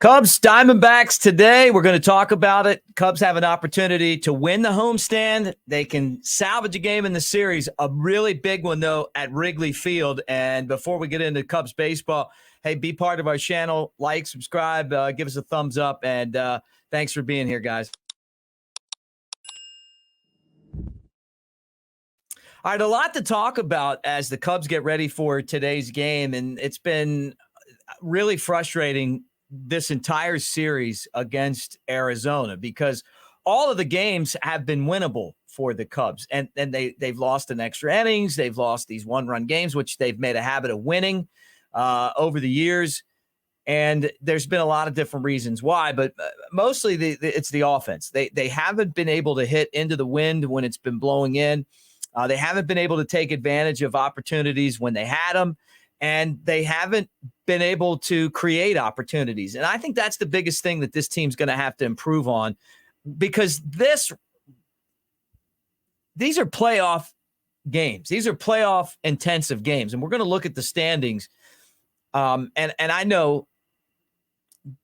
Cubs, Diamondbacks today. We're going to talk about it. Cubs have an opportunity to win the homestand. They can salvage a game in the series, a really big one, though, at Wrigley Field. And before we get into Cubs baseball, hey, be part of our channel. Like, subscribe, give us a thumbs up, and thanks for being here, guys. All right, a lot to talk about as the Cubs get ready for today's game, and it's been really frustrating this entire series against Arizona because all of the games have been winnable for the Cubs. And they've lost in extra innings. They've lost these one-run games, which they've made a habit of winning over the years. And there's been a lot of different reasons why, but mostly it's the offense. They haven't been able to hit into the wind when it's been blowing in. They haven't been able to take advantage of opportunities when they had them. And they haven't been able to create opportunities. And I think that's the biggest thing that this team's going to have to improve on, because these are playoff games. These are playoff intensive games. And we're going to look at the standings. And I know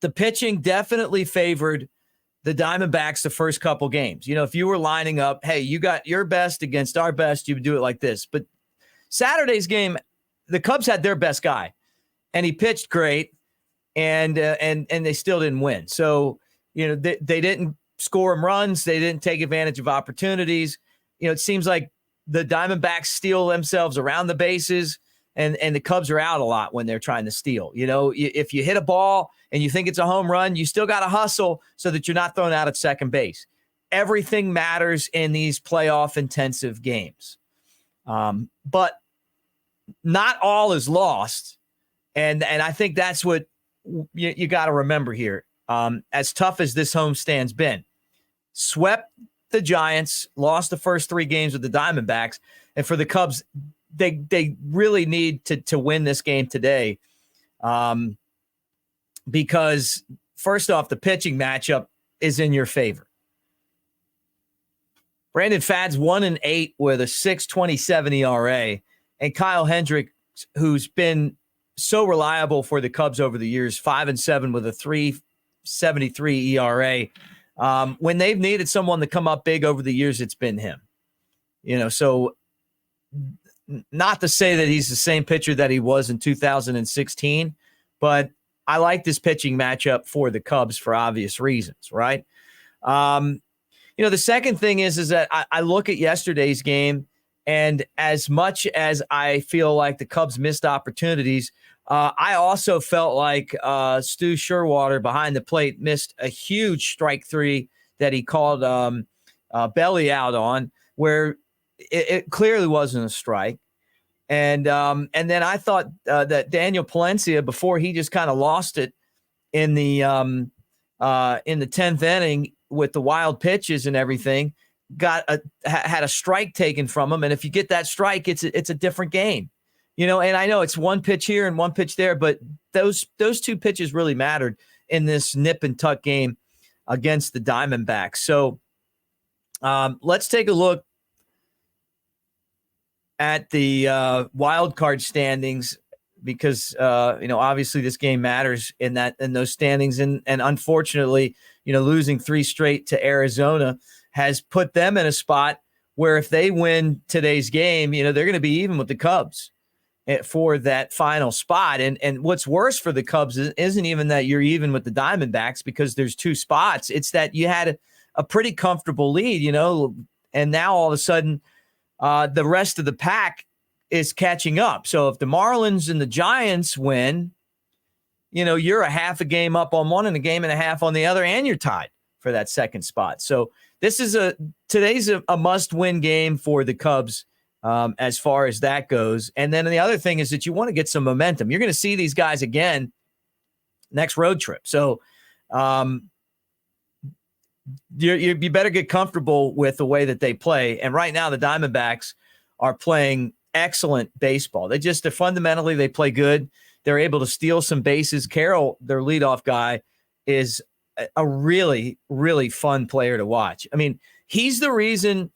the pitching definitely favored the Diamondbacks the first couple games. You know, if you were lining up, hey, you got your best against our best, you would do it like this. But Saturday's game, the Cubs had their best guy, and he pitched great, and they still didn't win. So, you know, they didn't score him runs. They didn't take advantage of opportunities. You know, it seems like the Diamondbacks steal themselves around the bases, and the Cubs are out a lot when they're trying to steal. You know, if you hit a ball and you think it's a home run, you still got to hustle so that you're not thrown out at second base. Everything matters in these playoff intensive games. But not all is lost. And I think that's what you got to remember here. As tough as this homestand's been, swept the Giants, lost the first 3 games with the Diamondbacks. And for the Cubs, they really need to win this game today. Because first off, the pitching matchup is in your favor. Brandon Pfaadt's 1-8 with a 6.27 ERA. And Kyle Headricks, who's been so reliable for the Cubs over the years, 5-7 with a 3.73 ERA. When they've needed someone to come up big over the years, it's been him. You know, so not to say that he's the same pitcher that he was in 2016, but I like this pitching matchup for the Cubs for obvious reasons, right? You know, the second thing is that I look at yesterday's game, and as much as I feel like the Cubs missed opportunities, I also felt like Stu Sherwater behind the plate missed a huge strike 3 that he called belly out on, where it clearly wasn't a strike. And then I thought that Daniel Palencia, before he just kind of lost it in the 10th inning with the wild pitches and everything, had a strike taken from him. And if you get that strike, it's a different game, you know. And I know it's one pitch here and one pitch there, but those 2 pitches really mattered in this nip and tuck game against the Diamondbacks. So let's take a look at the wild card standings, because you know, obviously this game matters in those standings, and unfortunately, you know, losing 3 straight to Arizona has put them in a spot where if they win today's game, you know, they're going to be even with the Cubs for that final spot. And what's worse for the Cubs isn't even that you're even with the Diamondbacks, because there's 2 spots. It's that you had a pretty comfortable lead, you know, and now all of a sudden the rest of the pack is catching up. So if the Marlins and the Giants win, you know, you're a half a game up on one and a game and a half on the other, and you're tied for that second spot. So this is today's a must-win game for the Cubs as far as that goes. And then the other thing is that you want to get some momentum. You're going to see these guys again next road trip. So you better get comfortable with the way that they play. And right now the Diamondbacks are playing excellent baseball. They're fundamentally, they play good. They're able to steal some bases. Carroll, their leadoff guy, is a really, really fun player to watch. I mean, he's the reason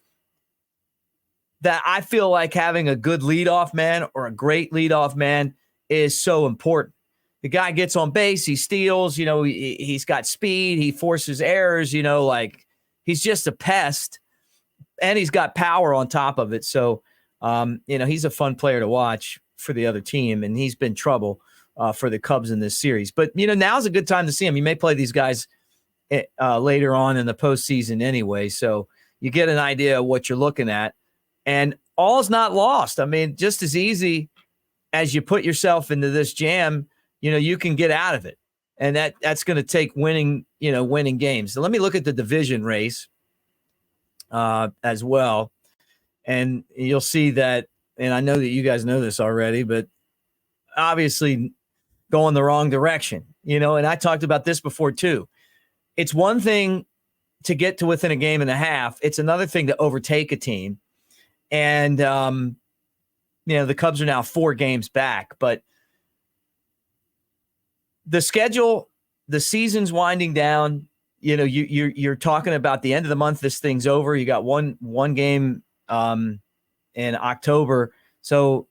that I feel like having a good leadoff man or a great leadoff man is so important. the guy gets on base, he steals, he's got speed, he forces errors, like he's just a pest, and he's got power on top of it. So, he's a fun player to watch for the other team, and he's been trouble for the Cubs in this series. But, now's a good time to see him. You may play these guys later on in the postseason anyway, so you get an idea of what you're looking at. And all's not lost. I mean, just as easy as you put yourself into this jam, you can get out of it. And that's going to take winning games. So let me look at the division race as well. And you'll see that, and I know that you guys know this already, but obviously going the wrong direction, and I talked about this before too. It's one thing to get to within a game and a half. It's another thing to overtake a team. And, the Cubs are now 4 games back, but the schedule, the season's winding down. You're talking about the end of the month. This thing's over. You got one game in October. So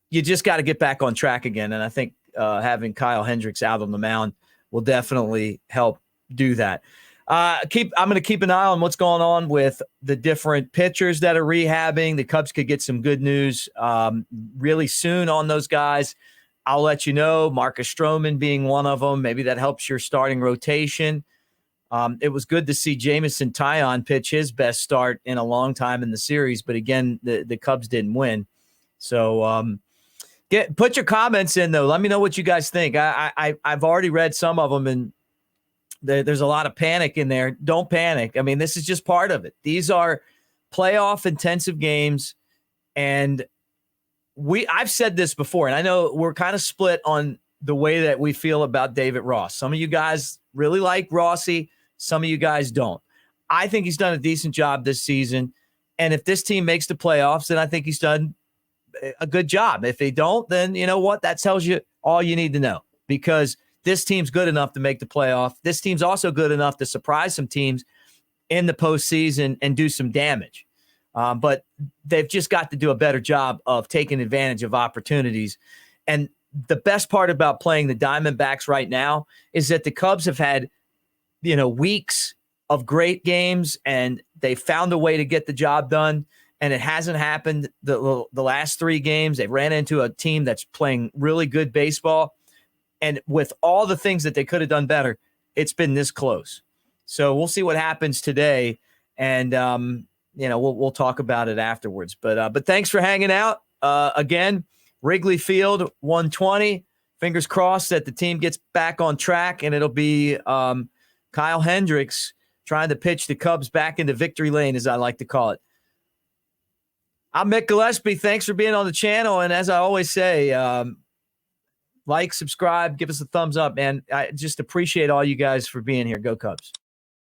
you just got to get back on track again. And I think having Kyle Headricks out on the mound will definitely help do that. I'm going to keep an eye on what's going on with the different pitchers that are rehabbing. The Cubs could get some good news really soon on those guys. I'll let you know. Marcus Stroman being one of them. Maybe that helps your starting rotation. It was good to see Jameson Taillon pitch his best start in a long time in the series, but again, the Cubs didn't win. So put your comments in though. Let me know what you guys think. I've already read some of them, and there's a lot of panic in there. Don't panic. I mean, this is just part of it. These are playoff intensive games. And I've said this before, and I know we're kind of split on the way that we feel about David Ross. Some of you guys really like Rossi. Some of you guys don't. I think he's done a decent job this season. And if this team makes the playoffs, then I think he's done a good job. If they don't, then you know what? That tells you all you need to know, because this team's good enough to make the playoff. This team's also good enough to surprise some teams in the postseason and do some damage. But they've just got to do a better job of taking advantage of opportunities. And the best part about playing the Diamondbacks right now is that the Cubs have had, weeks of great games, and they found a way to get the job done. And it hasn't happened the last 3 games. They ran into a team that's playing really good baseball. And with all the things that they could have done better, it's been this close. So we'll see what happens today. And, we'll talk about it afterwards. But thanks for hanging out. Again, Wrigley Field, 120. Fingers crossed that the team gets back on track, and it'll be Kyle Headricks trying to pitch the Cubs back into victory lane, as I like to call it. I'm Mick Gillespie. Thanks for being on the channel. And as I always say, like, subscribe, give us a thumbs up, man. I just appreciate all you guys for being here. Go Cubs.